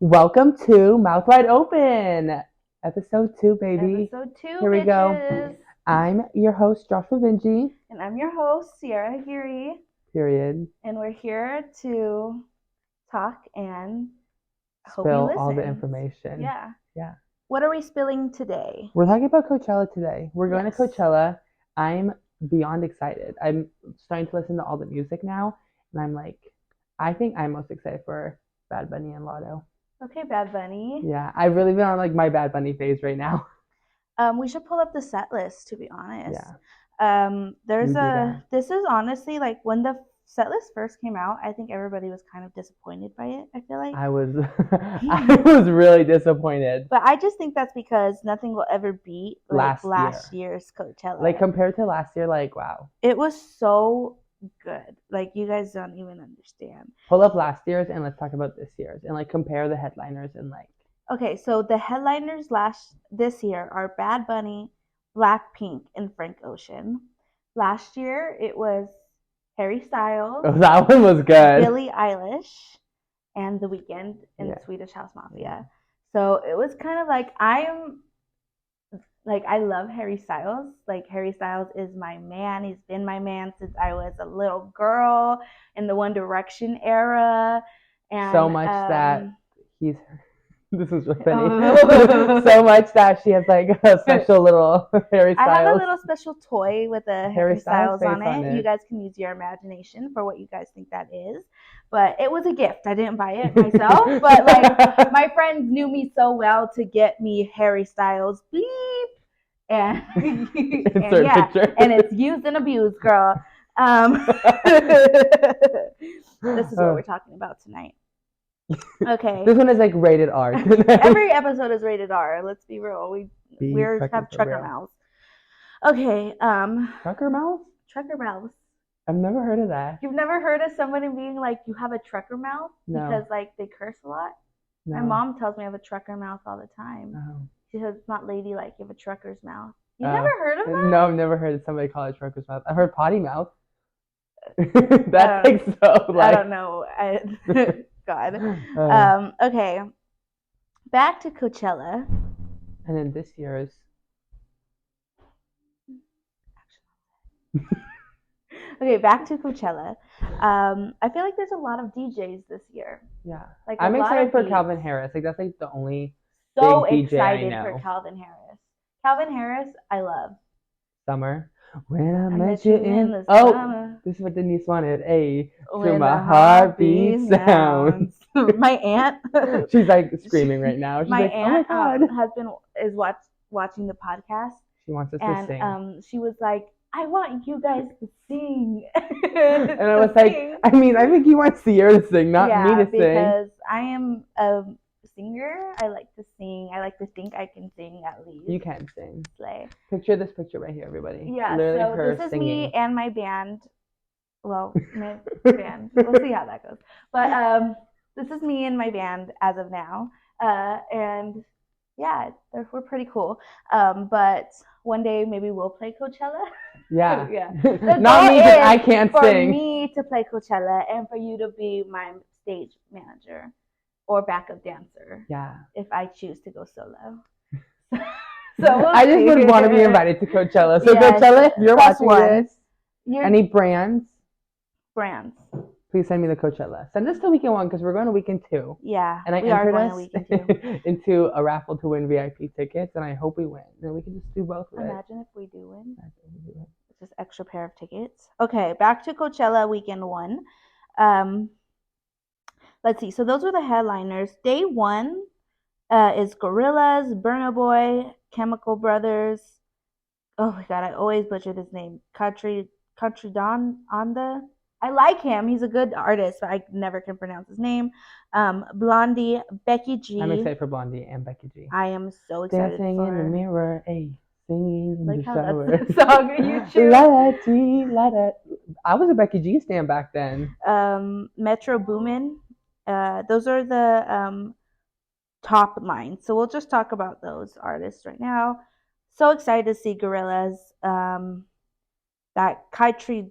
Welcome to Mouth Wide Open, episode 2, baby. Episode 2, Here we bitches. go. I'm your host, Joshua Vinci. And I'm your host, Sierra Hagiri. Period. And we're here to talk and hope you Spill listen. all the information. Yeah. Yeah. What are we spilling today? We're talking about Coachella today. We're going Yes. to Coachella. I'm beyond excited. I'm starting to listen to all the music now, and I'm like, I think I'm most excited for Bad Bunny and Lotto. Okay, Bad Bunny. Yeah, I've really been on like my Bad Bunny phase right now. We should pull up the set list, to be honest. Yeah. This is honestly like when the set list first came out, I think everybody was kind of disappointed by it, I feel like. I was really disappointed. But I just think that's because nothing will ever beat like last year's Coachella. Like compared to last year, like wow. It was so good. Like you guys don't even understand. Pull up last year's and let's talk about this year's and like compare the headliners and like. Okay, so the headliners this year are Bad Bunny, Blackpink, and Frank Ocean. Last year it was Harry Styles. Oh, that one was good. Billie Eilish, and The Weeknd and Swedish House Mafia. So it was kind of like I love Harry Styles. Like Harry Styles is my man. He's been my man since I was a little girl in the One Direction era. And so much that he's this is really funny. So much that she has like a special little Harry Styles. I have a little special toy with a Harry Styles on it. You guys can use your imagination for what you guys think that is. But it was a gift. I didn't buy it myself. But like my friends knew me so well to get me Harry Styles beep. And picture. And it's used and abused, girl. This is what we're talking about tonight. Okay. This one is like rated R. Every episode is rated R. Let's be real. We have trucker mouths. Okay. Trucker mouth? Trucker mouths. I've never heard of that. You've never heard of somebody being like, you have a trucker mouth? No. Because like they curse a lot? No. My mom tells me I have a trucker mouth all the time. Oh. She says it's not ladylike, you have a trucker's mouth. You've never heard of that? No, I've never heard of somebody call it trucker's mouth. I've heard potty mouth. That's like so like. I don't know. God. Okay. Back to Coachella. And then this year's. Okay, back to Coachella. I feel like there's a lot of DJs this year. Yeah. Like I'm excited for Calvin Harris. Like that's like the only so big DJ excited I know. For Calvin Harris. Calvin Harris, I love. Summer. When I met you in the summer. This is what Denise wanted. Hey, when my heartbeat sounds. My aunt. She's like screaming right now. She's my like, aunt oh my God. is watching the podcast. She wants us to sing. And she was like, I want you guys to sing. And I was like, I mean, I think you want Sierra to sing, not me to sing. Because I am a singer. I like to sing. I like to think I can sing at least. You can sing. Slay. Picture this picture right here, everybody. Yeah, literally so her this is singing. me and my band. Well, my band. We'll see how that goes. But this is me and my band as of now. And yeah, we're pretty cool. But one day maybe we'll play Coachella. Yeah. Yeah. Not me because I can't sing. For me to play Coachella and for you to be my stage manager or backup dancer. Yeah. If I choose to go solo. So I just would want to be invited to Coachella. So yes, Coachella, if you're watching this, any brands, please send me the Coachella. Send us to weekend 1 because we're going to weekend 2. Yeah, and I entered us into a raffle to win VIP tickets, and I hope we win. And we can just do both. Imagine if we do win. It's just extra pair of tickets. Okay, back to Coachella weekend 1. Let's see. So those were the headliners. Day 1 is Gorillaz, Burna Boy, Chemical Brothers. Oh my God, I always butcher this name. Country Don Onda. I like him. He's a good artist, but I never can pronounce his name. Blondie, Becky G. I'm excited for Blondie and Becky G. I am so excited Dancing for in the mirror, ay, singing in the shower. That's the song on YouTube. La-da-dee, I was a Becky G stan back then. Metro Boomin. Those are the top lines. So we'll just talk about those artists right now. So excited to see Gorillaz. That Kaitri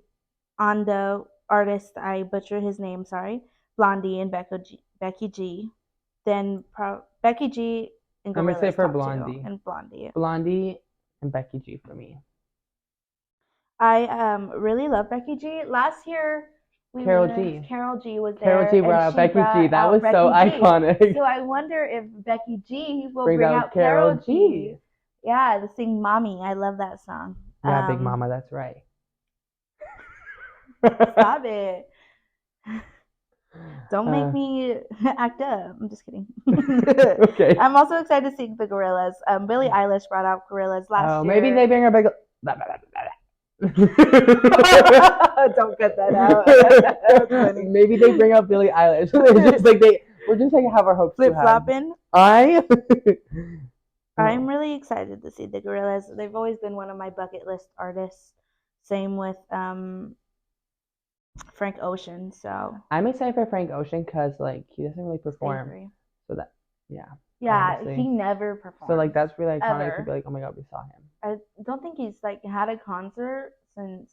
Ando artist, I butchered his name, sorry. Blondie and Becky G. Then Becky G and Gorillaz. I'm gonna say for Blondie. And Blondie. Blondie and Becky G for me. I really love Becky G. Last year Carol G was there. Carol G brought out Becky G. That was so iconic. So I wonder if Becky G will bring out Carol G. Yeah, the sing "Mommy." I love that song. Yeah, Big Mama. That's right. Stop it. Don't make me act up. I'm just kidding. Okay. I'm also excited to see the Gorillaz. Billie Eilish brought out Gorillaz last year. Maybe they bring her big. Don't cut that out. Maybe they bring up Billie Eilish. We're just like have our hopes flip flopping. I'm really excited to see the Gorillaz. They've always been one of my bucket list artists. Same with Frank Ocean. So I'm excited for Frank Ocean because he doesn't really perform. So that honestly. He never performs. So that's really iconic to be like, oh my god, we saw him. I don't think he's had a concert since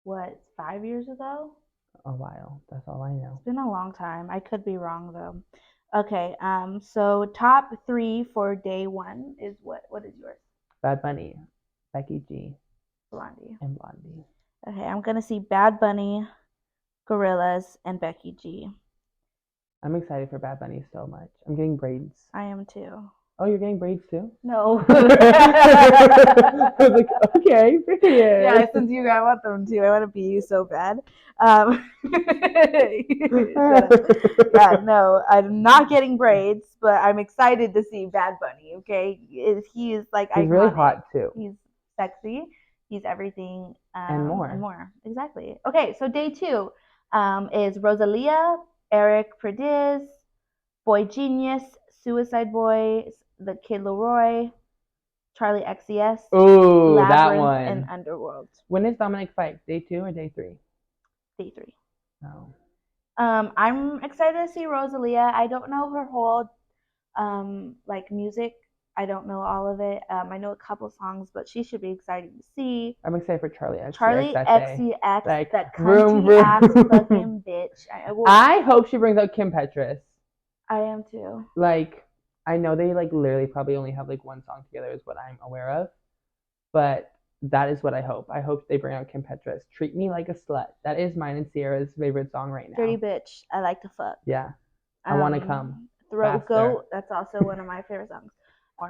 5 years ago? A while. That's all I know. It's been a long time. I could be wrong though. Okay, so top 3 for day 1 is what is yours? Bad Bunny, Becky G, Blondie. And Blondie. Okay, I'm gonna see Bad Bunny, Gorillaz, and Becky G. I'm excited for Bad Bunny so much. I'm getting braids. I am too. Oh, you're getting braids too? No. I was like, okay, period. Yeah, since I want them too. I want to be you so bad. Yeah, no, I'm not getting braids, but I'm excited to see Bad Bunny. Okay, he is he's iconic. Really hot too. He's sexy. He's everything and more. And more. Exactly. Okay, so day 2 is Rosalia, Eric Prydz, Boy Genius, Suicide Boys, The Kid Laroi, Charlie XCX, ooh, that one, and Underworld. When is Dominic fight? Day 2 or day 3? Day 3. Oh. I'm excited to see Rosalia. I don't know her whole music. I don't know all of it. I know a couple songs, but she should be exciting to see. I'm excited for Charlie XCX. Charlie XCX, that country ass fucking bitch. I hope she brings out Kim Petras. I am too. I know they literally probably only have one song together is what I'm aware of, but that is what I hope. I hope they bring out Kim Petras. Treat Me Like a Slut. That is mine and Sierra's favorite song right now. Dirty bitch. I like to fuck. Yeah. I want to come. Throat Goat. That's also one of my favorite songs.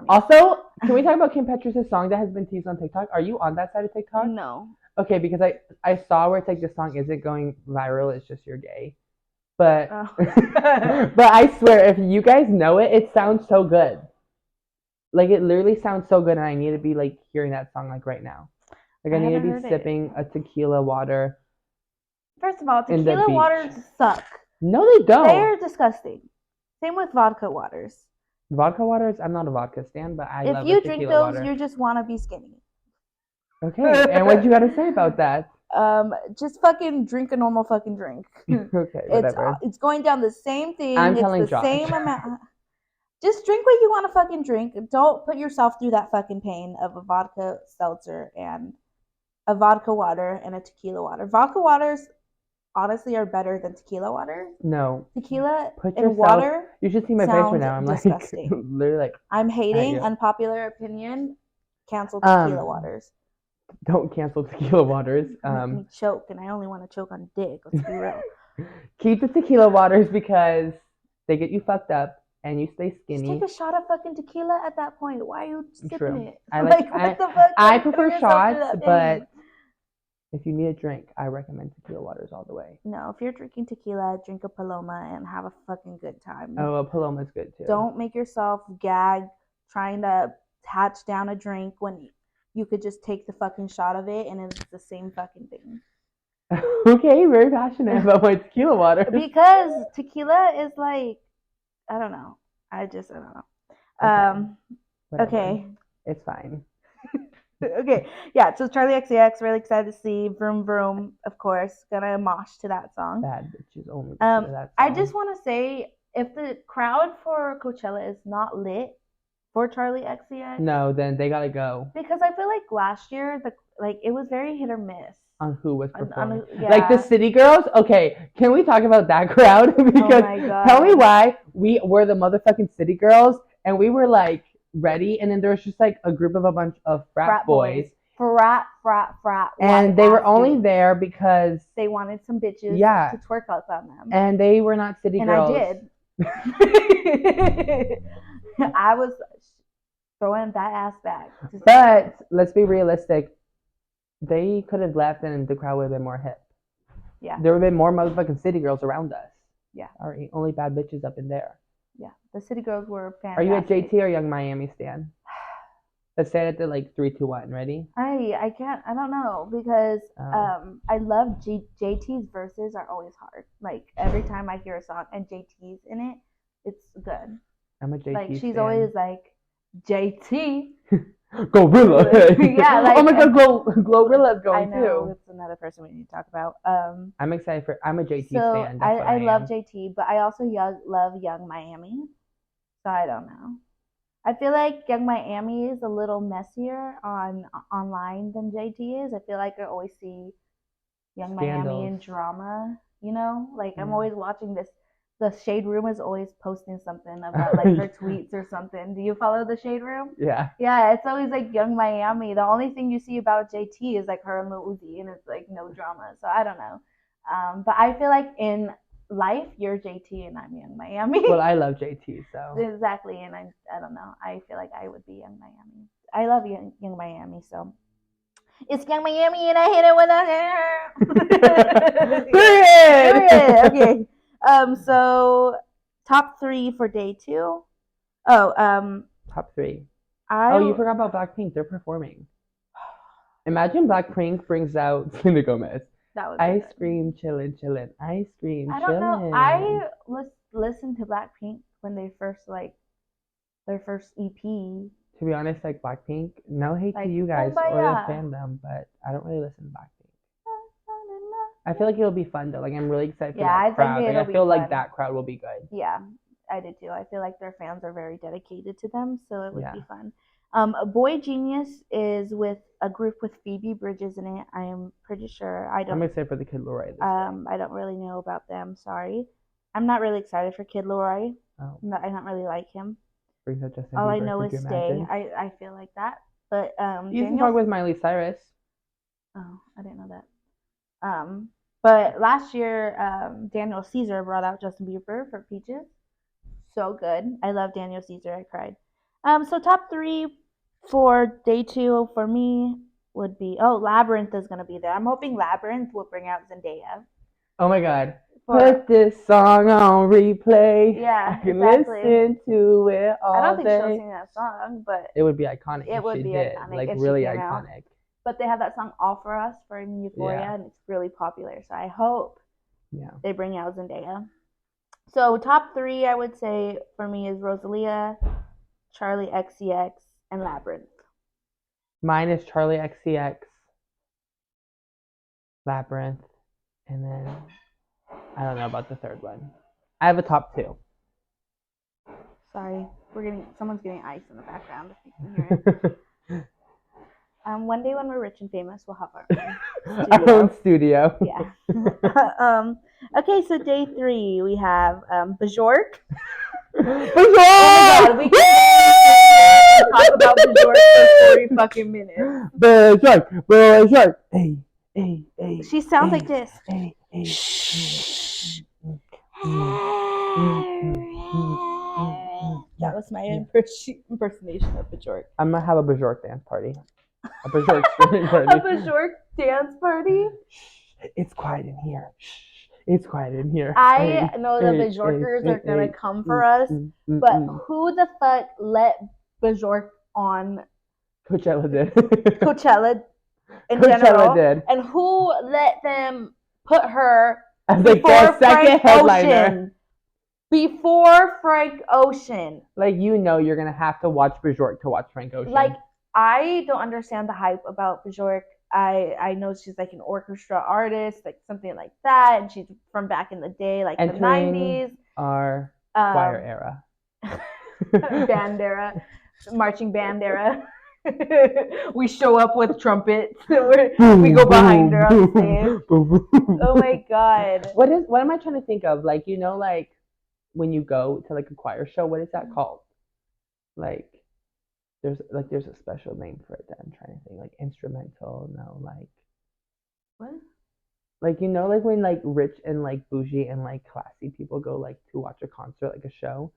Also, can we talk about Kim Petras' song that has been teased on TikTok? Are you on that side of TikTok? No. Okay, because I saw where it's this song isn't going viral. It's just you're gay. But but I swear, if you guys know it, it sounds so good. It literally sounds so good, and I need to be hearing that song right now. I need to be sipping a tequila water. First of all, tequila waters suck. No, they don't. They're disgusting. Same with vodka waters. Vodka waters, I'm not a vodka stan, but I love tequila water. If you drink those, you just want to be skinny. Okay, and what you got to say about that? Just fucking drink a normal fucking drink. Okay, whatever. It's going down the same thing. I'm telling Josh. Same amount. Just drink what you want to fucking drink. Don't put yourself through that fucking pain of a vodka seltzer and a vodka water and a tequila water. Vodka waters honestly are better than tequila water. No. Tequila and water. You should see my face right now. I'm disgusting. Literally I'm hating. Unpopular opinion. Cancel tequila waters. Don't cancel tequila waters. Make me choke, and I only want to choke on dick. Let's be real. Keep the tequila waters because they get you fucked up and you stay skinny. Just take a shot of fucking tequila at that point. Why are you sipping it? What the fuck? I prefer shots, but if you need a drink, I recommend tequila waters all the way. No, if you're drinking tequila, drink a Paloma and have a fucking good time. Oh, a Paloma's good too. Don't make yourself gag trying to hatch down a drink when you could just take the fucking shot of it and it's the same fucking thing. Okay, very passionate about my tequila water. Because tequila is I don't know. I don't know. Okay. It's fine. Okay. Yeah, so Charlie XCX, really excited to see. Vroom Vroom, of course. Gonna mosh to that song. Bad bitches only to that song. I just want to say, if the crowd for Coachella is not lit for Charlie XCX, no, then they gotta go. Because I feel like last year, it was very hit or miss. on who was performing. Yeah. Like the City Girls. Okay, can we talk about that crowd? Because my God. tell me why we were the motherfucking City Girls and we were like ready, and then there was just like a group of a bunch of frat boys. Frat. And they were only there because they wanted some bitches to twerk out on them. And they were not City Girls. And I did. I was throwing that ass back. But let's be realistic. They could have left and the crowd would have been more hip. Yeah. There would have been more motherfucking City Girls around us. Yeah. Alright, only bad bitches up in there. Yeah. The City Girls were fantastic. Are you a JT or Young Miami stan? Let's say it at like 3, 2, 1. Ready? I can't. I don't know because I love JT's verses are always hard. Like every time I hear a song and JT's in it, it's good. I'm a JT Like she's stan. always like JT. Gorilla. Yeah. Like, oh my God, Glorilla's going too. I know it's another person we need to talk about. I'm excited for. I'm a JT so stan. I love JT, but I also love Young Miami. So I don't know. I feel like Young Miami is a little messier online than JT is. I feel like I always see Young Miami in drama, you know? Like I'm always watching this. The Shade Room is always posting something about like her tweets or something. Do you follow the Shade Room? Yeah. Yeah, it's always like Young Miami. The only thing you see about JT is like her and Lil Uzi, and it's like no drama. So I don't know. But I feel like in life, you're JT and I'm Young Miami. Well, I love JT, so. Exactly, and I don't know. I feel like I would be Young Miami. I love Young Miami, so. It's Young Miami and I hit it with a Period! Okay. So top 3 for day 2. Top 3. You forgot about Blackpink. They're performing. Imagine Blackpink brings out Selena Gomez. That would Ice cream, chillin'. Ice cream, chillin'. I don't know. I listened to Blackpink when they first their first EP. To be honest, like Blackpink, no hate to you guys or the fandom, but I don't really listen to Blackpink. I feel like it'll be fun though. Like I'm really excited for that crowd. Like, I feel like that crowd will be good. Yeah, I did too. I feel like their fans are very dedicated to them, so it would be fun. Boy Genius is with a group with Phoebe Bridges in it. I am pretty sure. I'm excited for the Kid Laroi. I don't really know about them. Sorry, I'm not really excited for Kid Laroi. Oh. I don't really like him. Brings up Justin All Bieber, I know is Stay. I feel like that, but you can talk with Miley Cyrus. Oh, I didn't know that. But last year, Daniel Caesar brought out Justin Bieber for Peaches. So good. I love Daniel Caesar. I cried. So top 3 for day 2 for me would be Labyrinth is gonna be there. I'm hoping Labyrinth will bring out Zendaya. Oh my God. Put this song on replay. Yeah, I can listen to it all day. I don't think she'll sing that song, but it would be iconic. It would be iconic, like really iconic. Out. But they have that song All For Us from Euphoria, and it's really popular. So I hope they bring out Zendaya. So top 3, I would say, for me is Rosalia, Charlie XCX, and Labyrinth. Mine is Charlie XCX, Labyrinth, and then I don't know about the third one. I have a top 2. Sorry, someone's getting ice in the background. If you can hear it. One day when we're rich and famous, we'll have our own studio. Yeah. Okay, so day 3 we have Bajork. Bajork! Oh my God, we can talk about Bajork for 40 fucking minutes. Bajork. Hey. She sounds like this. Hey. That was my impersonation of Bajork. I'm gonna have a Bajork dance party. A Bajork screaming party. A Bajork dance party? It's quiet in here. It's quiet in here. I know the Bajorkers are gonna come for us, but who the fuck let Bajork on Coachella did. Coachella in general. Did. And who let them put her as like the second headliner? Ocean? Before Frank Ocean. Like, you're gonna have to watch Bajork to watch Frank Ocean. Like, I don't understand the hype about Bajork. I know she's like an orchestra artist, like something like that, and she's from back in the day, like entering the 90s. Our choir era. Band era. Marching band era. We show up with trumpets. We go behind her on stage. Oh my god. What am I trying to think of? Like, like when you go to like a choir show, what is that called? Like there's a special name for it that I'm trying to think. Like instrumental, no, like What? like like when like rich and like bougie and like classy people go like to watch a concert, like a show,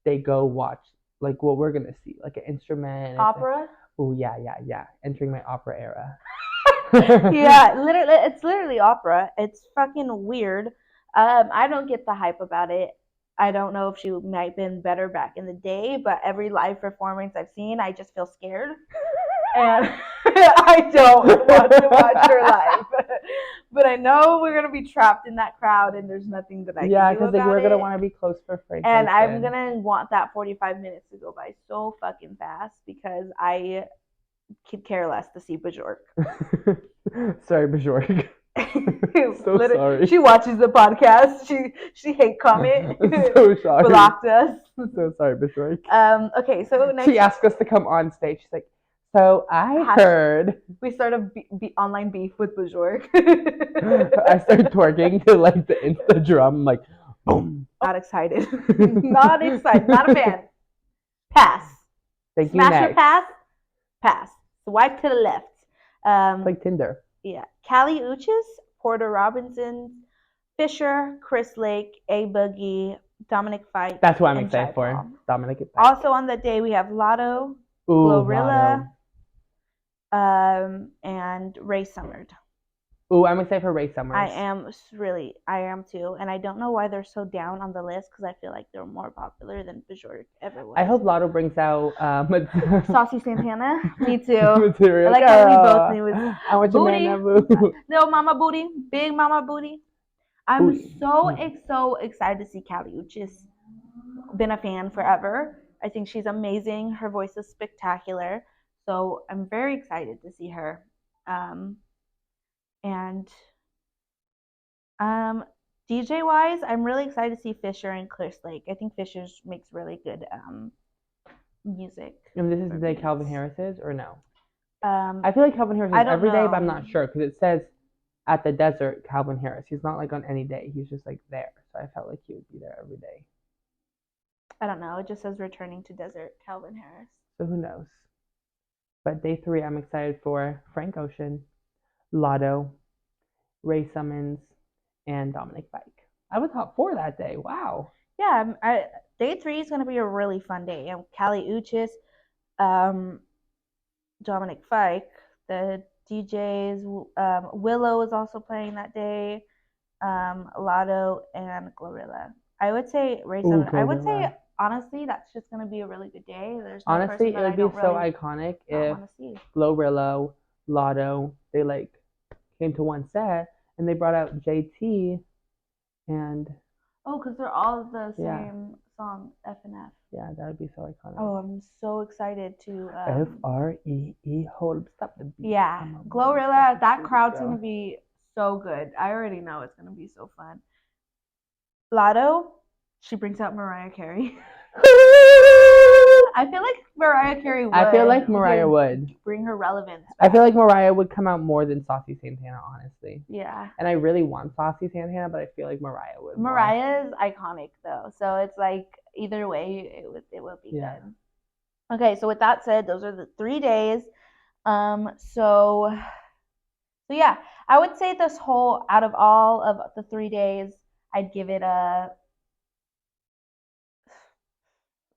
they go watch like what we're gonna see, like an instrument. Opera? Like, oh yeah. Entering my opera era. Yeah, literally, it's literally opera. It's fucking weird. I don't get the hype about it. I don't know if she might have been better back in the day, but every live performance I've seen, I just feel scared. And I don't want to watch her live. But I know we're gonna be trapped in that crowd, and there's nothing that I can do about it. Yeah, because we're gonna want to be close for Frank. And I'm gonna want that 45 minutes to go by so fucking fast because I could care less to see Bajork. Sorry, Bajork. So sorry. She watches the podcast. She hate comment. So sorry. Blocked us. So sorry, Bajork. Okay, so next she asked us to come on stage. She's like, so I heard we started online beef with Bajork. I started twerking to like the Insta drum, like boom. Not excited. Not excited. Not a fan. Pass. Thank you. Smash or pass. Pass. Swipe to the left. Like Tinder. Yeah. Callie Uchis, Porter Robinson, Fisher, Chris Lake, A Boogie, Dominic Fike. That's what I'm excited for. Dominic Fike. Also on that day we have Lotto, Glorilla, and Ray Summerd. Ooh, I'm excited for Ray Summers. I am too, and I don't know why they're so down on the list because I feel like they're more popular than Bajork ever was. I hope Lotto brings out Saucy Santana. Me too. Material. I like how we both knew it. I want your man boo. Little mama booty, big mama booty. I'm so excited to see Callie Uchis. Been a fan forever. I think she's amazing. Her voice is spectacular. So I'm very excited to see her. And DJ wise, I'm really excited to see Fisher and Chris Lake. I think Fisher makes really good music. And this is the day Calvin Harris is, or no? I feel like Calvin Harris is every day, but I'm not sure because it says at the desert Calvin Harris. He's not like on any day. He's just like there. So I felt like he would be there every day. I don't know. It just says returning to desert Calvin Harris. So who knows? But day 3, I'm excited for Frank Ocean, Lotto, Ray Summons, and Dominic Fike. I was top 4 that day. Wow. Yeah, day 3 is going to be a really fun day. Callie Uchis, Dominic Fike, the DJs, Willow is also playing that day, Lotto, and Glorilla. I would say Ray Summons. I would say honestly, that's just gonna be a really good day. There's no honestly, it would be so iconic if Glorilla, Lotto, they like came to one set and they brought out JT and because they're all the same song, F and F. Yeah, that would be so iconic. Oh, I'm so excited to FREE hold stop the beat. Yeah, Glorilla, that crowd's gonna be so good. I already know it's gonna be so fun. Lotto, she brings out Mariah Carey. I feel like Mariah Carey would. I feel like Mariah would bring her relevance back. I feel like Mariah would come out more than Saucy Santana, honestly. Yeah. And I really want Saucy Santana, but I feel like Mariah would. Mariah is iconic though, so it's like either way, it would be good. Okay, so with that said, those are the 3 days. So yeah, I would say this whole out of all of the 3 days, I'd give it a.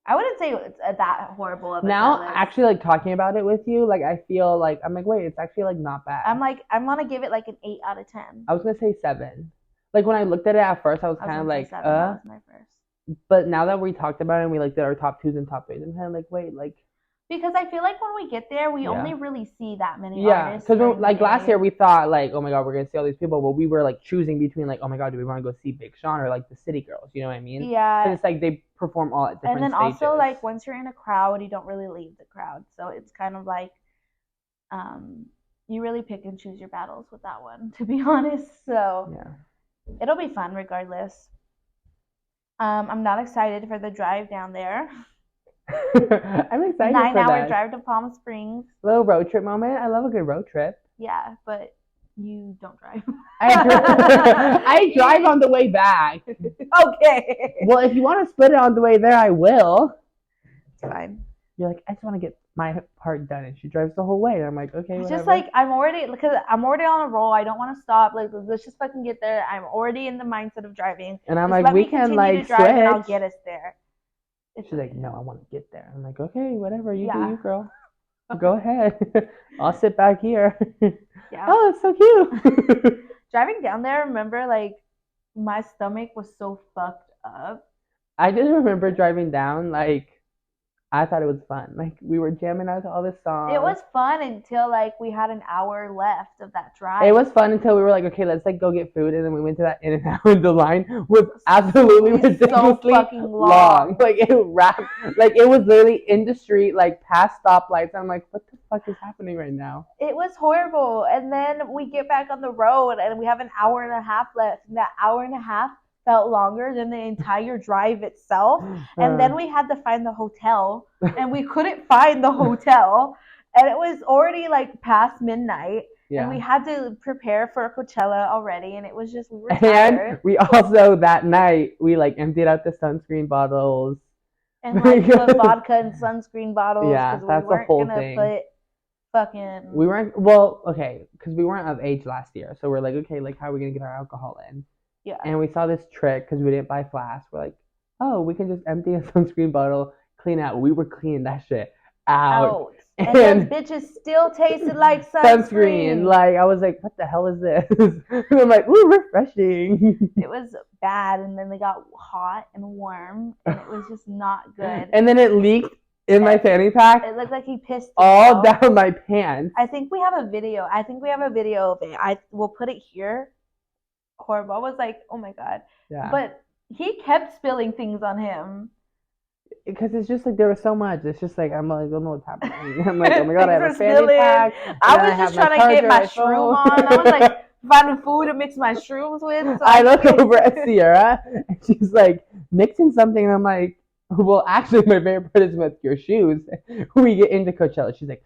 I wouldn't say it's that horrible of a now actually like talking about it with you, like I feel like I'm like wait, it's actually like not bad. I'm gonna give it like an 8 out of 10. I was gonna say 7. Like when I looked at it at first, I was kind of like 7. That was my first. But now that we talked about it and we like did our top 2s and top 3s, I'm kind of like wait, like because I feel like when we get there, we only really see that many artists. Yeah, because like last year we thought like, oh my god, we're gonna see all these people, but we were like choosing between like, oh my god, do we want to go see Big Sean or like the City Girls? You know what I mean? Yeah. And it's like they perform all at different stages. And then also like once you're in a crowd, you don't really leave the crowd, so it's kind of like, you really pick and choose your battles with that one, to be honest. So yeah, it'll be fun regardless. I'm not excited for the drive down there. I'm excited 9-hour that. drive to Palm Springs. Little road trip moment. I love a good road trip. Yeah, but you don't drive. I drive on the way back. Okay. Well, if you want to split it on the way there, I will. It's fine. You're like, I just want to get my part done, and she drives the whole way. And I'm like, okay, whatever. Just like I'm already on a roll. I don't want to stop. Like let's just fucking get there. I'm already in the mindset of driving. And I'm just like, we can like switch. And I'll get us there. She's like, no, I want to get there. I'm like, okay, whatever. You do you, girl. Go ahead. I'll sit back here. Yeah. Oh, it's so cute. Driving down there, remember, like, my stomach was so fucked up. I just remember driving down, like, I thought it was fun. Like, we were jamming out to all this songs. It was fun until, like, we had an hour left of that drive. It was fun until we were like, okay, let's, like, go get food. And then we went to that In-N-Out, and the line was absolutely ridiculously so fucking long. Like, it wrapped, like, it was literally in the street, like, past stoplights. I'm like, what the fuck is happening right now? It was horrible. And then we get back on the road, and we have an hour and a half left. And that hour and a half felt longer than the entire drive itself. And then we had to find the hotel, and we couldn't find the hotel. And it was already like past midnight. Yeah. And we had to prepare for Coachella already, and it was just, we were tired. And we also, that night, we like emptied out the sunscreen bottles. And like put vodka and sunscreen bottles. Yeah, that's the whole thing. Put fucking... We weren't, well, okay, because we weren't of age last year. So we're like, okay, like, how are we going to get our alcohol in? Yeah. And we saw this trick because we didn't buy flasks. We're like, oh, we can just empty a sunscreen bottle, clean out. We were cleaning that shit out. And those bitches still tasted like sunscreen. Like, I was like, what the hell is this? And I'm like, ooh, refreshing. It was bad. And then they got hot and warm. And it was just not good. And then it leaked in my fanny pack. It looked like he pissed all down my pants. I think we have a video. Of it. We'll put it here. Horrible. I was like, oh my god. Yeah. But he kept spilling things on him. Because it's just like there was so much. It's just like I'm like, I don't know what's happening. I'm like, oh my god, I have a fanny pack. I was just trying to get my shroom on. I was like finding food to mix my shrooms with. So I look over at Sierra and she's like mixing something, and I'm like, well, actually, my favorite part is with your shoes. We get into Coachella. She's like,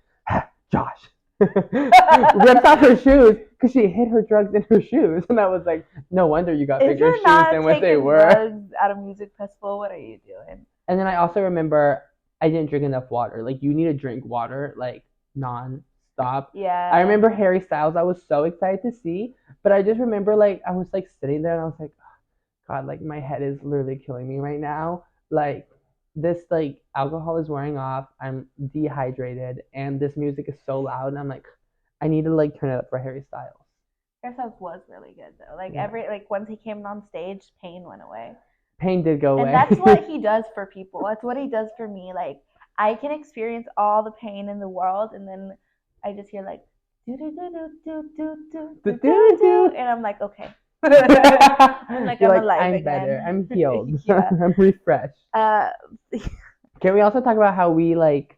Josh. Rips off her shoes because she hid her drugs in her shoes, and I was like, no wonder you got bigger shoes than what they were. Drugs at a music festival, what are you doing? And then I also remember I didn't drink enough water. Like, you need to drink water like non-stop. Yeah. I remember Harry Styles. I was so excited to see, but I just remember like I was like sitting there and I was like, oh, God, like my head is literally killing me right now. Like, this like alcohol is wearing off. I'm dehydrated, and this music is so loud, and I'm like, I need to like turn it up for Harry Styles. Harry Styles was really good though. Like once he came on stage, pain went away. Pain did go away. And that's what he does for people. That's what he does for me. Like, I can experience all the pain in the world, and then I just hear like do do do do do do do do do, and I'm like, okay. I'm like, I'm alive I'm again. Better. I'm healed. I'm refreshed. Can we also talk about how we like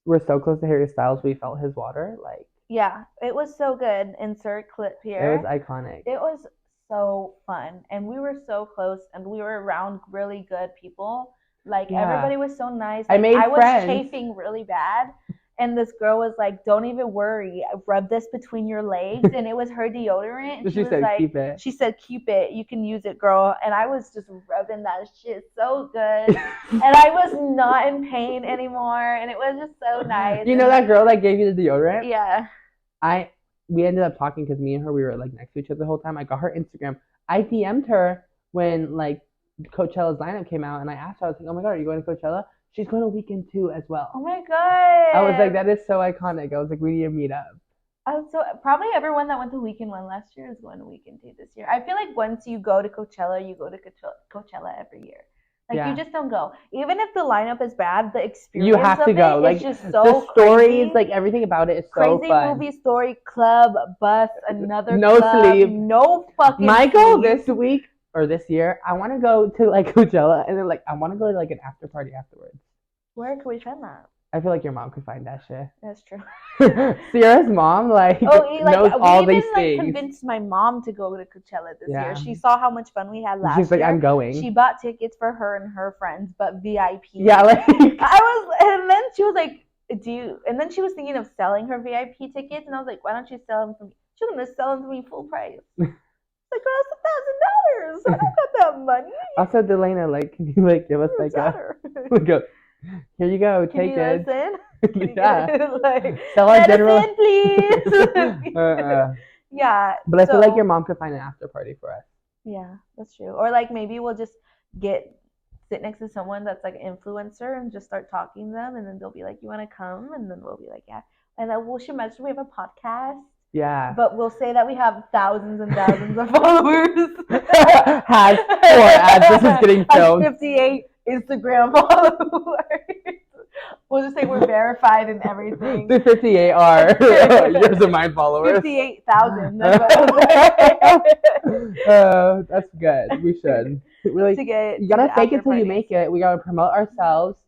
were so close to Harry Styles? We felt his water. Like, yeah, it was so good. Insert clip here. It was iconic. It was so fun, and we were so close, and we were around really good people. Like, everybody was so nice. Like, I was chafing really bad. And this girl was like, don't even worry. Rub this between your legs. And it was her deodorant. And she was said, like, keep it. She said, keep it. You can use it, girl. And I was just rubbing that shit so good. And I was not in pain anymore. And it was just so nice. You know that girl that gave you the deodorant? Yeah. We ended up talking because me and her, we were like next to each other the whole time. I got her Instagram. I DM'd her when like Coachella's lineup came out. And I asked her, I was like, oh my God, are you going to Coachella? She's going to Weekend 2 as well. Oh my God. I was like, that is so iconic. I was like, we need to meet up. So probably everyone that went to Weekend 1 last year is going to Weekend 2 this year. I feel like once you go to Coachella, you go to Coachella every year. Like, you just don't go. Even if the lineup is bad, the experience you have to go. Like, just so the stories, crazy. Like everything about it is so crazy fun. Movie story, club, bus, another no club, sleep, no fucking. My goal this week or this year, I want to go to like Coachella, and then like I want to go to like an after party afterwards. Where can we find that? I feel like your mom could find that shit. That's true. Sierra's mom knows all these things. Convinced my mom to go to Coachella this year. She saw how much fun we had last year. She's like, I'm going. She bought tickets for her and her friends, but VIP. Yeah, and then she was like, and then she was thinking of selling her VIP tickets, and I was like, why don't you sell them for me? She's gonna sell them to me full price. Like, girl, it's $1,000. I don't got that money. Also, Delana, can you give us here you go, take it. Yeah. Sell our general, please. Yeah. But I feel like your mom could find an after party for us. Yeah, that's true. Or maybe we'll just sit next to someone that's like an influencer and just start talking to them, and then they'll be like, "You want to come?" And then we'll be like, "Yeah." And then we should mention we have a podcast. Yeah. But we'll say that we have thousands and thousands of followers. Has 4 ads. This is getting filmed. 58 Instagram followers. We'll just say we're verified and everything. The 58 are yours and mine followers. 58,000. That's good. We should. Really, you gotta fake it till you make it. We gotta promote ourselves.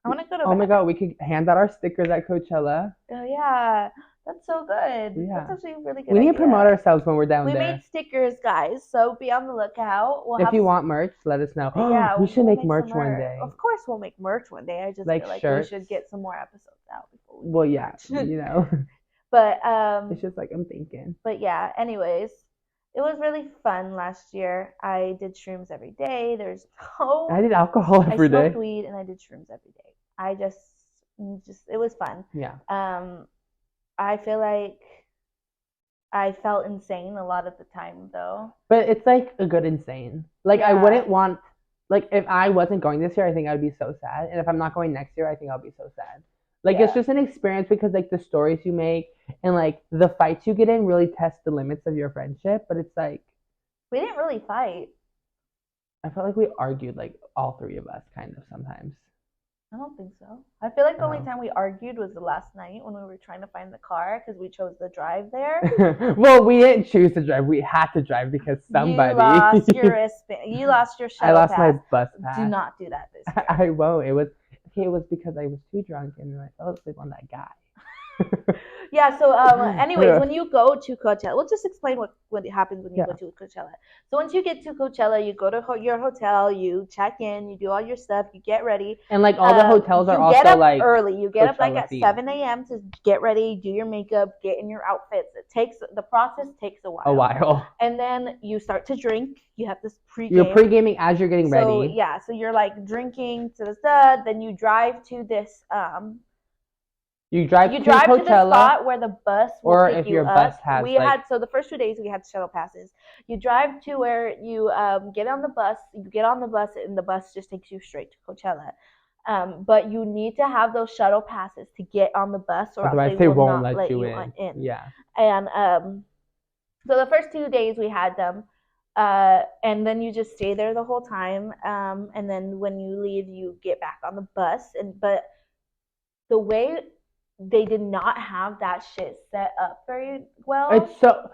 I want to go to. Oh my god, we could hand out our stickers at Coachella. Oh yeah. That's so good. Yeah. That's actually a really good. We need to promote ourselves when we're down there. We made stickers, guys, so be on the lookout. If you want merch, let us know. Yeah, we should make merch one day. Of course, we'll make merch one day. I just feel like we should get some more episodes out before we. Well, yeah, But it's just I'm thinking. But yeah, anyways, it was really fun last year. I did shrooms every day. I did alcohol every day. I smoked weed and I did shrooms every day. I just it was fun. Yeah. I feel like I felt insane a lot of the time, though. But it's a good insane. I wouldn't want, if I wasn't going this year, I think I would be so sad. And if I'm not going next year, I think I'll be so sad. It's just an experience because, the stories you make and, the fights you get in really test the limits of your friendship. But it's we didn't really fight. I felt like we argued, all 3 of us, kind of, sometimes. I don't think so. I feel like the only time we argued was the last night when we were trying to find the car because we chose the drive there. Well, we didn't choose to drive. We had to drive because somebody. You lost your shuttle I lost pass. my bus pass. Do not do that this year. I won't. It was because I was too drunk and I fell asleep on that guy. Yeah, so anyways, when you go to Coachella, we'll just explain what happens when you go to Coachella. So once you get to Coachella, you go to your hotel, you check in, you do all your stuff, you get ready. And all the hotels are also get up early. You get Coachella up at 7 a.m. to get ready, do your makeup, get in your outfits. The process takes a while. And then you start to drink. You have this pregame. You're pregaming as you're getting ready. Yeah, so you're drinking to the stud, then you drive to this You drive to the spot where the bus will pick you up. Bus has so the first 2 days we had shuttle passes. You drive to where you get on the bus. You get on the bus and the bus just takes you straight to Coachella. But you need to have those shuttle passes to get on the bus, or otherwise they won't not let you in. Yeah. And so the first 2 days we had them. And then you just stay there the whole time. And then when you leave, you get back on the bus. But the way they did not have that shit set up very well. It's so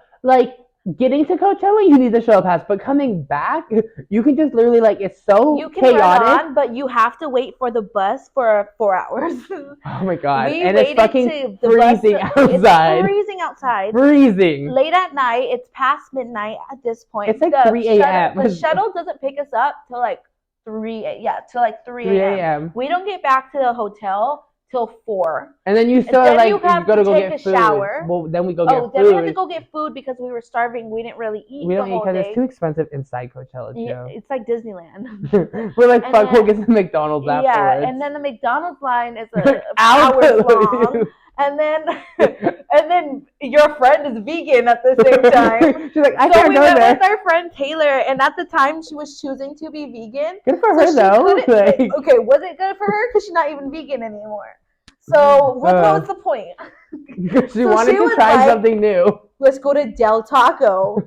getting to Coachella, you need the shuttle pass, but coming back, you can just literally it's so you can chaotic. Run on, but you have to wait for the bus for 4 hours. Oh my god! It's fucking freezing outside. It's freezing outside. Freezing. Late at night. It's past midnight at this point. It's 3 a.m. The shuttle doesn't pick us up till 3 a.m. We don't get back to the hotel till 4. And then you still you gotta go get food. Shower. Well, then we go get food. Then we had to go get food because we were starving. We didn't really eat. We don't eat because it's too expensive inside Coachella too. Yeah, it's like Disneyland. We're fuck, we'll get some McDonald's afterwards. Yeah, and then the McDonald's line is hours long. And then your friend is vegan at the same time. She's I can't go there. We went with our friend Taylor, and at the time she was choosing to be vegan. Good for her though. Okay, was it good for her? Because she's not even vegan anymore. So what was the point? She wanted to try something new. Let's go to Del Taco.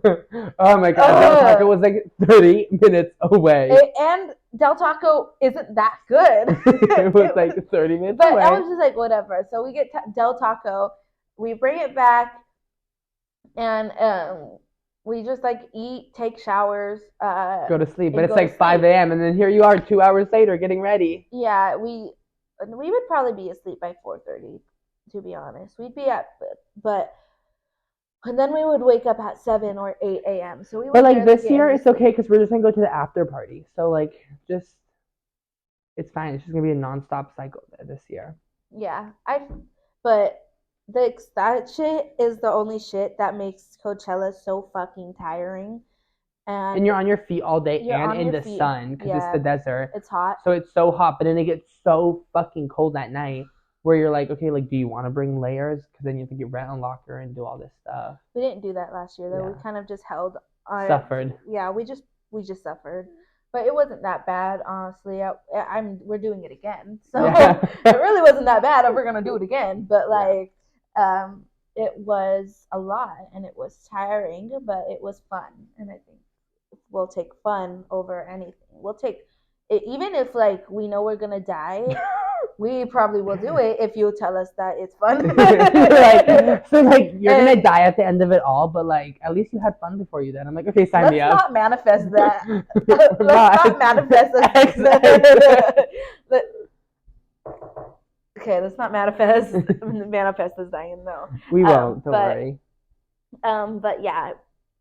Oh my god, Del Taco was 30 minutes away. And Del Taco isn't that good. It was 30 minutes away. But I was just whatever. So we get Del Taco, we bring it back, and we just eat, take showers, go to sleep. But it's 5 a.m. and then here you are 2 hours later getting ready. Yeah, we would probably be asleep by 4:30. To be honest, we'd be but and then we would wake up at 7 or 8 a.m. So we would. But like this year, it's okay because we're just gonna go to the after party. So like, just it's fine. It's just gonna be a nonstop cycle this year. Yeah, but that shit is the only shit that makes Coachella so fucking tiring. And you're on your feet all day You're and on in your the feet. sun because it's Yeah. the desert. It's hot. So it's so hot, but then it gets so fucking cold at night where you're like, okay, like, do you want to bring layers? Because then you have to get rent a locker and do all this stuff. We didn't do that last year though. Yeah. We kind of just held on. Suffered. Yeah, we just suffered, but it wasn't that bad, honestly. We're doing it again, so Yeah. it really wasn't that bad. If we're gonna do it again, but like, it was a lot and it was tiring, but it was fun, and I think we'll take fun over anything. We'll take it, even if like we know we're gonna die. We probably will do it if you tell us that it's fun. like you're gonna die at the end of it all, but like at least you had fun before you then. I'm like, okay, sign me up. Let's not manifest that. Let's not manifest that. Okay, let's not manifest as dying. No, we won't. Don't worry. But yeah,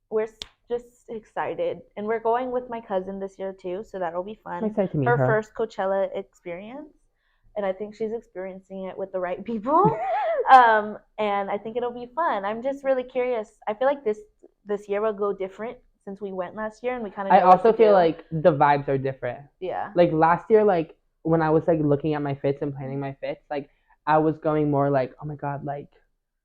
we're just excited, and we're going with my cousin this year too, so that'll be fun. I'm excited to meet her her. First Coachella experience. And I think she's experiencing it with the right people. And I think it'll be fun. I'm just really curious. I feel like this year will go different since we went last year and we kind of. I also feel like the vibes are different. Yeah. Like last year, like when I was like looking at my fits and planning my fits, like I was going more like, oh my god, like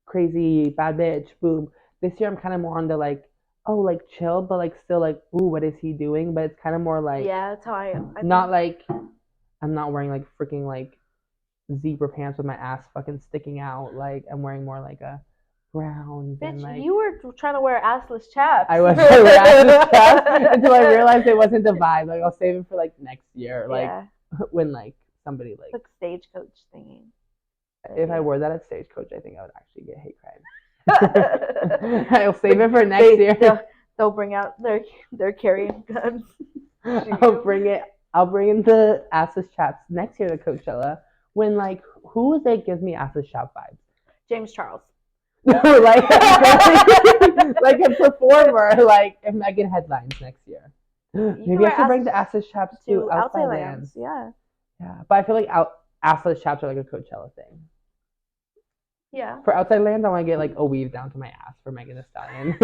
crazy bad bitch, boom. This year I'm kind of more on the like, oh, like chill, but like still like, ooh, what is he doing? But it's kind of more like, yeah, that's how I am. Not like. I'm not wearing like freaking like zebra pants with my ass fucking sticking out. Like I'm wearing more like a browns. Bitch, and like you were trying to wear assless chaps. I was trying to wear assless chaps until I realized it wasn't the vibe. Like I'll save it for like next year. Like when like somebody like stagecoach thingy. If I wore that at Stagecoach, I think I would actually get hate crime. I'll save it for next year. They'll bring out their carrying guns. I'll bring in the assless chaps next year to Coachella. When like who is it gives me assless chap vibes? James Charles. like a performer, like if Megan headlines next year. Maybe I should bring the assless chaps to Outside Lands. Yeah. Yeah, but I feel like assless chaps are like a Coachella thing. Yeah. For Outside Lands, I want to get like a weave down to my ass for Megan Thee Stallion.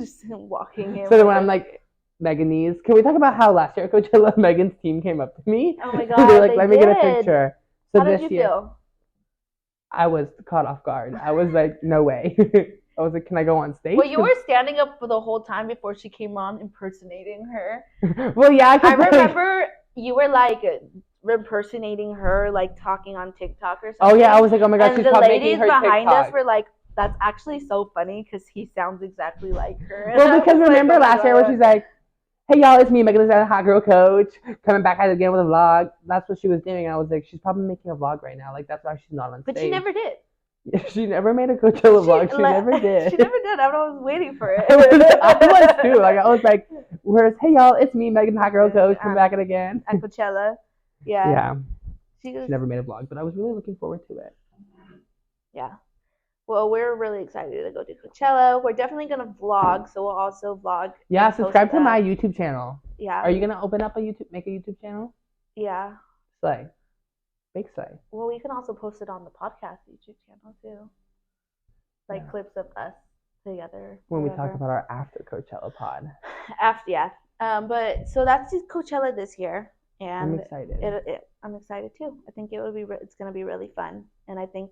Just walking in. So then when I'm like. Meganese. Can we talk about how last year at Coachella, Megan's team came up to me? Oh my god! They're like, let me get a picture. So how did you feel? I was caught off guard. I was like, no way. I was like, can I go on stage? Well, you were standing up for the whole time before she came on impersonating her. Well, yeah. I remember you were like impersonating her, like talking on TikTok or something. Oh yeah, I was like, oh my god, she's probably making her TikTok. And the ladies behind us were like, that's actually so funny because he sounds exactly like her. Well, because remember last year where she's like, hey y'all, it's me, Megan Thee Hot Girl Coach, coming back at it again with a vlog. That's what she was doing. And I was like, she's probably making a vlog right now. Like that's why she's not on stage. But she never did. She never made a Coachella vlog. She never did. She never did. I was waiting for it. I was too. Like I was like, "Where's hey y'all? It's me, Megan Hot Girl Coach, coming back at it again." At Coachella. Yeah. Yeah. She never made a vlog, but I was really looking forward to it. Yeah. Well, we're really excited to go to Coachella. We're definitely gonna vlog, so we'll also vlog. Yeah, subscribe to my YouTube channel. Yeah. Are you gonna make a YouTube channel? Yeah. Slay. Big slay. Well, we can also post it on the podcast YouTube channel too. Like clips of us together. When we talk about our after Coachella pod. But so that's Coachella this year, and I'm excited. I'm excited too. I think it's gonna be really fun, and I think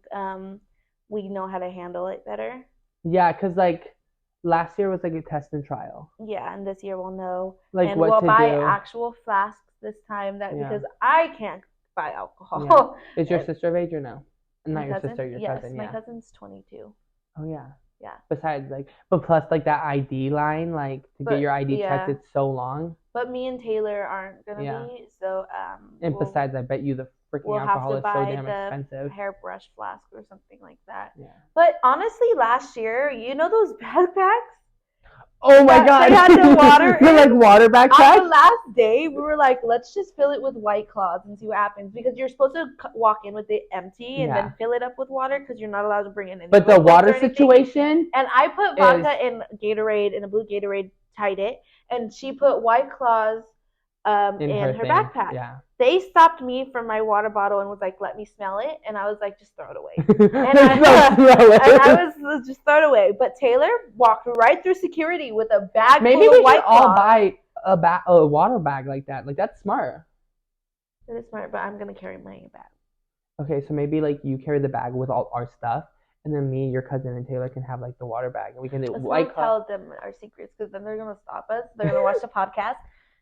we know how to handle it better. Yeah, because like last year was like a test and trial. Yeah, and this year we'll know. Like and what we'll to buy do. actual flasks this time because I can't buy alcohol. Yeah. Is your sister of age or no? Not your cousin? sister, your yes, cousin. My cousin's 22. Oh yeah. Yeah. Besides but plus like that ID line, like to get your ID checked, it's so long. But me and Taylor aren't gonna be, so And besides, I bet you the freaking alcohol is so damn expensive. Hairbrush flask or something like that. Yeah. But honestly, last year, you know those backpacks? Oh my god! They had the water. You're like water backpack. On the last day, we were like, let's just fill it with White Claws and see what happens, because you're supposed to walk in with it empty and then fill it up with water, because you're not allowed to bring in any. But the water situation. And I put vodka in Gatorade, in a blue Gatorade, tied it, and she put White Claws in her backpack. Yeah. They stopped me from my water bottle and was like, let me smell it. And I was like, just throw it away. And I was just throw it away. But Taylor walked right through security with a bag full of White Claws. All buy a water bag like that. Like, that's smart. It is smart, but I'm going to carry my bag. Okay, so maybe like you carry the bag with all our stuff, and then me, your cousin, and Taylor can have like the water bag, and we can do White Claws. Tell them our secrets, because then they're going to stop us. They're going to watch the podcast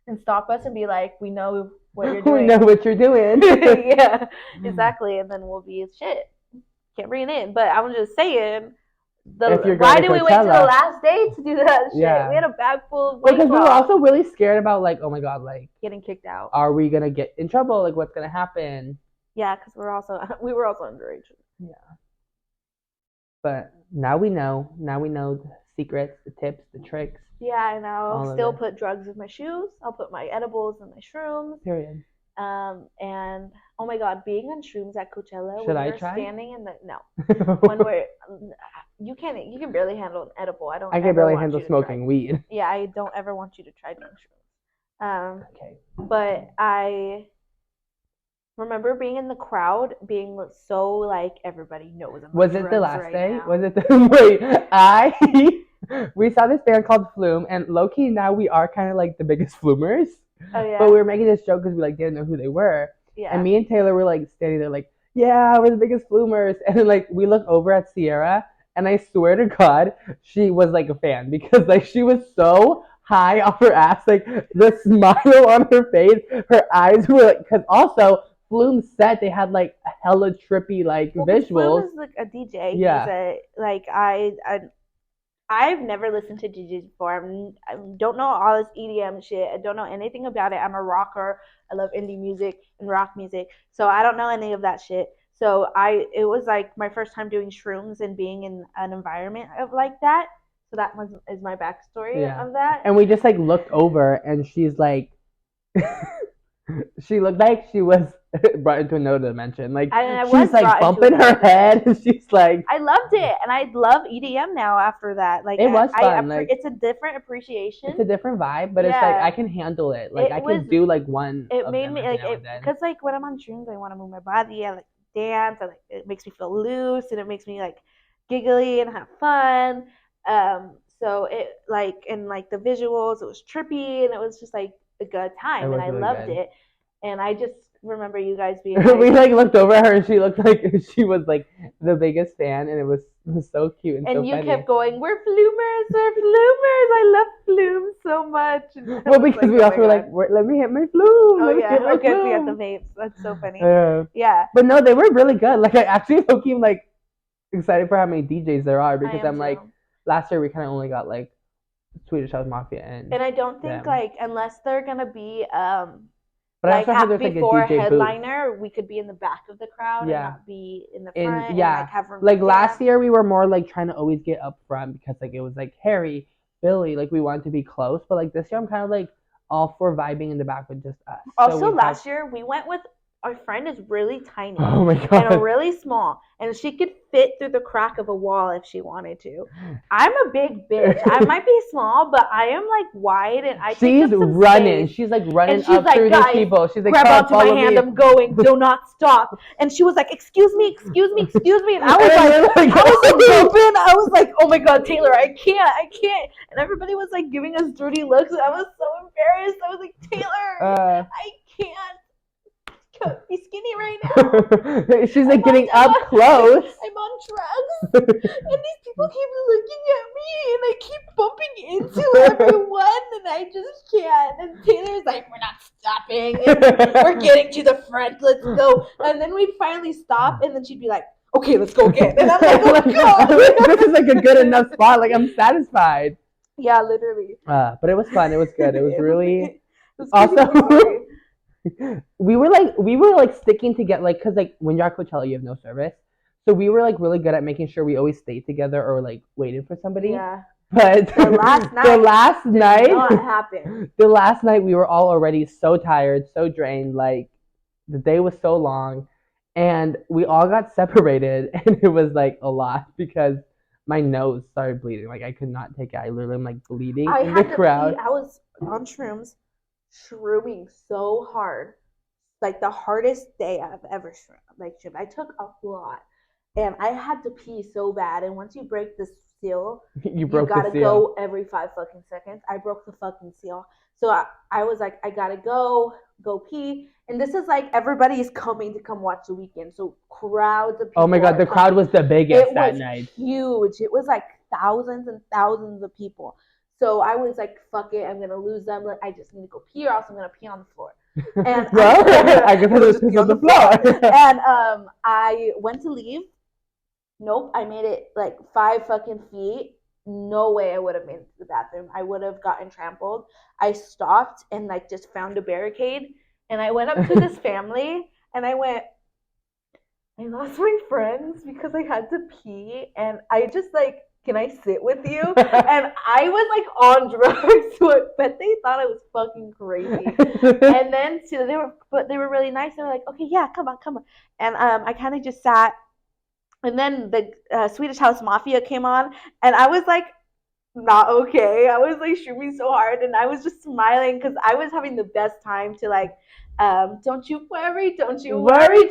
and stop us and be like, we know what you're doing. We know what you're doing. Yeah, exactly. And then we'll be shit. Can't bring it in. But I'm just saying, why did we wait till the last day to do that shit? Yeah. We had a bag full of White Claws. Because we were also really scared about, like, oh my god, like, getting kicked out. Are we gonna get in trouble? Like, what's gonna happen? Yeah, because we were also underage. Yeah. But now we know. Now we know the secrets, the tips, the tricks. Yeah, I know. I'll still put drugs in my shoes. I'll put my edibles in my shrooms. Period. And oh my god, being on shrooms at Coachella. Should I try? Standing in the when we're you can barely handle an edible. I can barely handle smoking weed. Yeah, I don't ever want you to try doing shrooms. Okay. But I remember being in the crowd, being so like everybody knows. Was it the last day? Now. Was it the we saw this band called Flume, and low-key now we are kind of like the biggest Flumers. Oh yeah. But we were making this joke because we like didn't know who they were. Yeah. And me and Taylor were like standing there like, yeah, we're the biggest Flumers. And then like we look over at Sierra, and I swear to God, she was like a fan, because like she was so high off her ass, like the smile on her face, her eyes were like, because also Flume said they had like a hella trippy like visuals. Flume is like a DJ. Yeah. I've never listened to DJs before. I don't know all this EDM shit. I don't know anything about it. I'm a rocker. I love indie music and rock music. So I don't know any of that shit. So it was like my first time doing shrooms and being in an environment of like that. So that is my backstory of that. And we just like looked over, and she's like, she looked like she was brought into another dimension. Like she's like bumping her head, and she's like, I loved it, and I love EDM now. After that, like it was fun. It's a different appreciation. It's a different vibe, but it's like I can handle it. Like I can do like one. It made me like because like when I'm on shrooms, I want to move my body. I like dance. It makes me feel loose, and it makes me like giggly and have fun. So it like and like the visuals, it was trippy, and it was just like a good time, and I loved it. And I just remember you guys being like, we like looked over at her, and she looked like she was like the biggest fan, and it was so cute and so funny. And you kept going, we're Flumers, I love Flume so much. Well, because we also were like, let me hit my Flume. Oh yeah, okay, we had the vapes. That's so funny. Yeah. But no, they were really good. Like I actually low-key like excited for how many DJs there are, because I'm like, last year we kind of only got like Swedish House Mafia and I don't think like unless they're gonna be but like I also heard before like a DJ headliner, booth. We could be in the back of the crowd and not be in the front. And like have room last year we were more like trying to always get up front, because like it was like Harry, Billy, like we wanted to be close. But like this year I'm kind of like all for vibing in the back with just us. Also last year we went with our friend is really tiny. Oh my god. And really small. And she could fit through the crack of a wall if she wanted to. I'm a big bitch. I might be small, but I am like wide, and she's running. She's like running up through these people. She's like, grab onto my hand, I'm going, do not stop. And she was like, excuse me. And I was like jumping. I was like, oh my god, Taylor, I can't. And everybody was like giving us dirty looks, and I was so embarrassed. I was like, Taylor, I can't be skinny right now. She's like getting up close. I'm on drugs, and these people keep looking at me, and I keep bumping into everyone, and I just can't. And Taylor's like, we're not stopping, and we're getting to the front, let's go. And then we'd finally stop, and then she'd be like, okay, let's go again. And I'm like, oh god, this is like a good enough spot. Like I'm satisfied. Yeah, literally. But it was fun. It was good. It was really also. We were like sticking together, like, because like when you're at Coachella you have no service, so we were like really good at making sure we always stayed together or like waited for somebody. Yeah. But the last night, the last night, did not happen. The last night we were all already so tired, so drained. Like the day was so long, and we all got separated, and it was like a lot because my nose started bleeding. Like I could not take it. I literally am like bleeding in the crowd. I was on shrooms, shrooming so hard, like the hardest day I've ever shroomed. I took a lot, and I had to pee so bad. And once you break the seal, You broke gotta the seal. go every 5 fucking seconds. I broke the fucking seal, so I was like, I gotta go pee. And this is like everybody's coming to come watch the weekend, so crowds of people. Oh my god, the crowd was the biggest that night. Huge. It was like thousands and thousands of people. So I was like, fuck it, I'm gonna lose them. Like, I just need to go pee, or else I'm gonna pee on the floor. And I guess I'll just pee on the floor. And I went to leave. Nope, I made it like 5 fucking feet. No way I would have made it to the bathroom. I would have gotten trampled. I stopped and like just found a barricade, and I went up to this family and I went, I lost my friends because I had to pee, and I just like, can I sit with you? And I was like on drugs, but they thought I was fucking crazy. And then so they were really nice. They were like, okay, yeah, come on. And I kind of just sat. And then the Swedish House Mafia came on, and I was like, not okay. I was like shooting so hard, and I was just smiling because I was having the best time to like, don't you worry,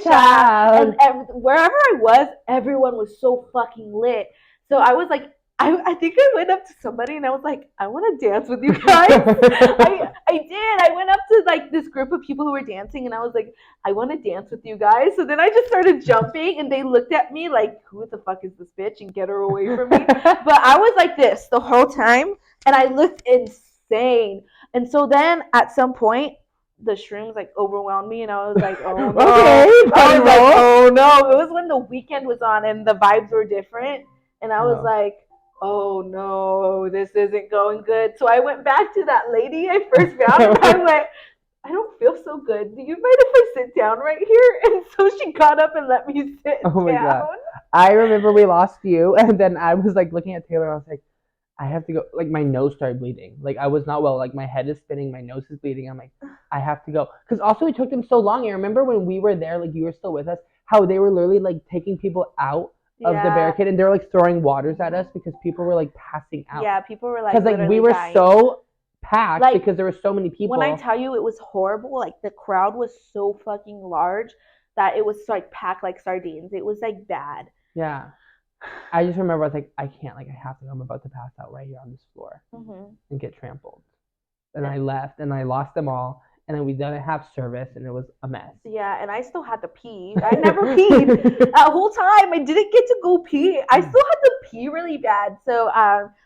child. And wherever I was, everyone was so fucking lit. So I was like, I think I went up to somebody and I was like, I want to dance with you guys. I did. I went up to like this group of people who were dancing, and I was like, I want to dance with you guys. So then I just started jumping, and they looked at me like, who the fuck is this bitch, and get her away from me. But I was like this the whole time, and I looked insane. And so then at some point, the shrooms like overwhelmed me, and I was like, oh no. Okay, I was like, oh no. It was when the weekend was on and the vibes were different, and I was like, oh no, this isn't going good. So I went back to that lady I first found, and I went, I don't feel so good. Do you mind if I sit down right here? And so she got up and let me sit down. God. I remember we lost you, and then I was like looking at Taylor, and I was like, I have to go. Like my nose started bleeding. Like I was not well. Like my head is spinning, my nose is bleeding. I'm like, I have to go. Because also it took them so long. I remember when we were there, like you were still with us, how they were literally like taking people out of the barricade, and they were like throwing waters at us because people were like passing out. Yeah, people were like, because like we were dying. So packed like, because there were so many people. When I tell you it was horrible, like the crowd was so fucking large that it was like packed like sardines. It was like bad. Yeah. I just remember I was like, I can't, like I have to go. I'm about to pass out right here on this floor and get trampled. And I left, and I lost them all. And then we didn't have service, and it was a mess. Yeah, and I still had to pee. I never peed. That whole time, I didn't get to go pee. I still had to pee really bad. So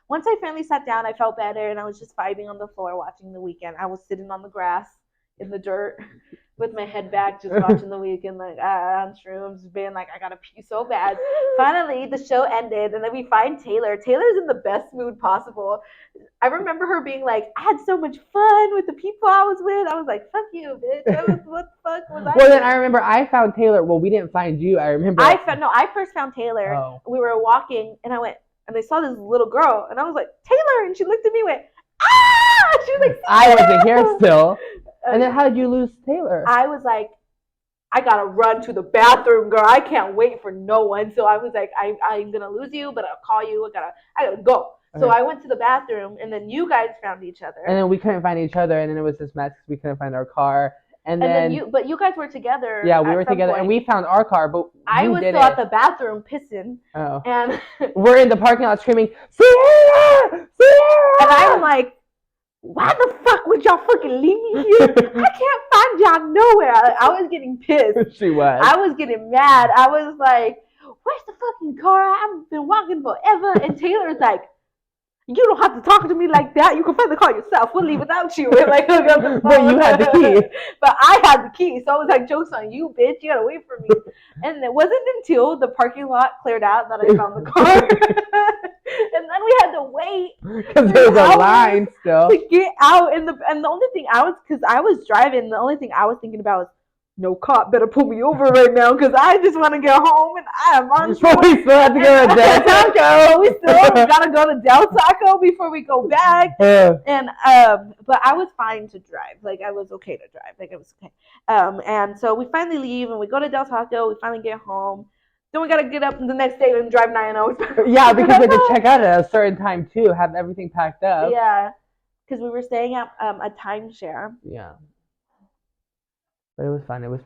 once I finally sat down, I felt better, and I was just vibing on the floor watching the weekend. I was sitting on the grass in the dirt with my head back, just watching the weekend, like on shrooms, being like, I gotta pee so bad. Finally, the show ended, and then we find Taylor. Taylor's in the best mood possible. I remember her being like, I had so much fun with the people I was with. I was like, fuck you, bitch. What the fuck was I Well, then I remember I found Taylor. Well, we didn't find you. I remember. I first found Taylor. Oh. We were walking, and I went, and I saw this little girl, and I was like, Taylor, and she looked at me and went, ah! She was like, I wasn't here still. And then how did you lose Taylor? I was like, I gotta run to the bathroom, girl. I can't wait for no one. So I was like, I'm gonna lose you, but I'll call you. I gotta go. Okay. So I went to the bathroom, and then you guys found each other. And then we couldn't find each other, and then it was this mess because we couldn't find our car. And then you guys were together. Yeah, we were together, and we found our car, but I was still at the bathroom pissing. Oh. And we're in the parking lot screaming, Sierra! Sierra! And I'm like, why the fuck would y'all fucking leave me here? I can't find y'all nowhere. I was getting pissed. She was. I was getting mad. I was like, where's the fucking car? I've been walking forever. And Taylor's like, you don't have to talk to me like that. You can find the car yourself. We'll leave without you. And like, hook up the phone. But you had the key. But I had the key. So I was like, joke's on you, bitch. You gotta wait for me. And it wasn't until the parking lot cleared out that I found the car. And then we had to wait. Because there was a line still. To get out. And the only thing because I was driving, the only thing I was thinking about was, no cop better pull me over right now because I just want to get home and I am on We still have to go to Del Taco. We still gotta go to Del Taco before we go back. And but I was fine to drive. Like I was okay to drive. Like it was okay. And so we finally leave and we go to Del Taco. We finally get home. Then we gotta get up the next day and drive 9 hours. Yeah, because we had to check out at a certain time too. Have everything packed up. Yeah, because we were staying at a timeshare. Yeah. But it was fun. It was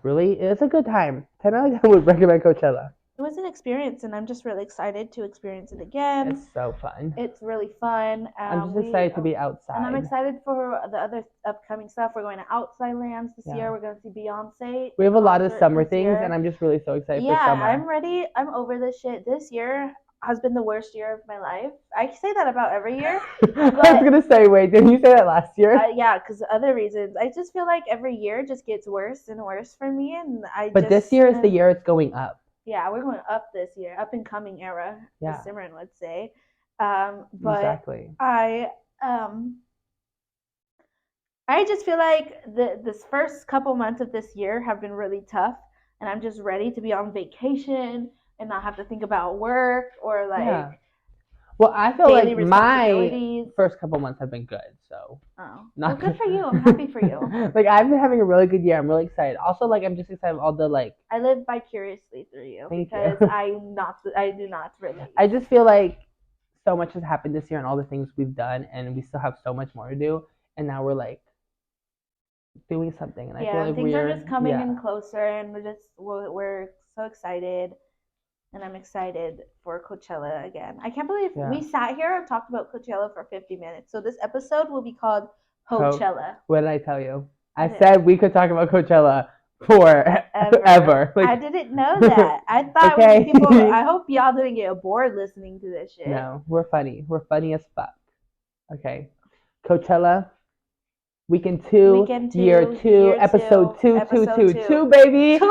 a good time. 10 out of 10 would recommend Coachella. It was an experience, and I'm just really excited to experience it again. It's so fun. It's really fun. I'm just excited to be outside. And I'm excited for the other upcoming stuff. We're going to Outside Lands this year. We're going to see Beyonce. We have a lot of summer things, and I'm just really so excited for summer. Yeah, I'm ready. I'm over this shit. This year has been the worst year of my life. I say that about every year. I was going to say, wait, didn't you say that last year? Yeah, because other reasons. I just feel like every year just gets worse and worse for me. But this year is the year it's going up. Yeah, we're going up this year, up and coming era, as Simran would say. But exactly. I just feel like this first couple months of this year have been really tough, and I'm just ready to be on vacation and not have to think about work or like. Yeah. Well, I feel like my first couple months have been good, so. Oh. Well, good for you. I'm happy for you. Like, I've been having a really good year. I'm really excited. Also, like, I'm just excited all the, like. I live vicariously through you because I do not really. I just feel like so much has happened this year and all the things we've done, and we still have so much more to do. And now we're, like, doing something. And I feel like things are just coming in closer, and we're so excited. And I'm excited for Coachella again. I can't believe we sat here and talked about Coachella for 50 minutes. So this episode will be called Coachella. What did I tell you? I said we could talk about Coachella forever. Like, I didn't know that. I thought I hope y'all didn't get bored listening to this shit. No, we're funny. We're funny as fuck. Okay. Coachella. Weekend 2, year 2, episode 2, baby. 2.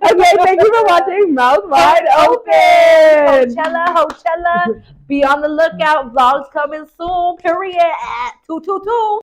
Okay, thank you for watching Mouth Wide Open. Coachella. Be on the lookout. Vlogs coming soon. Period. 2.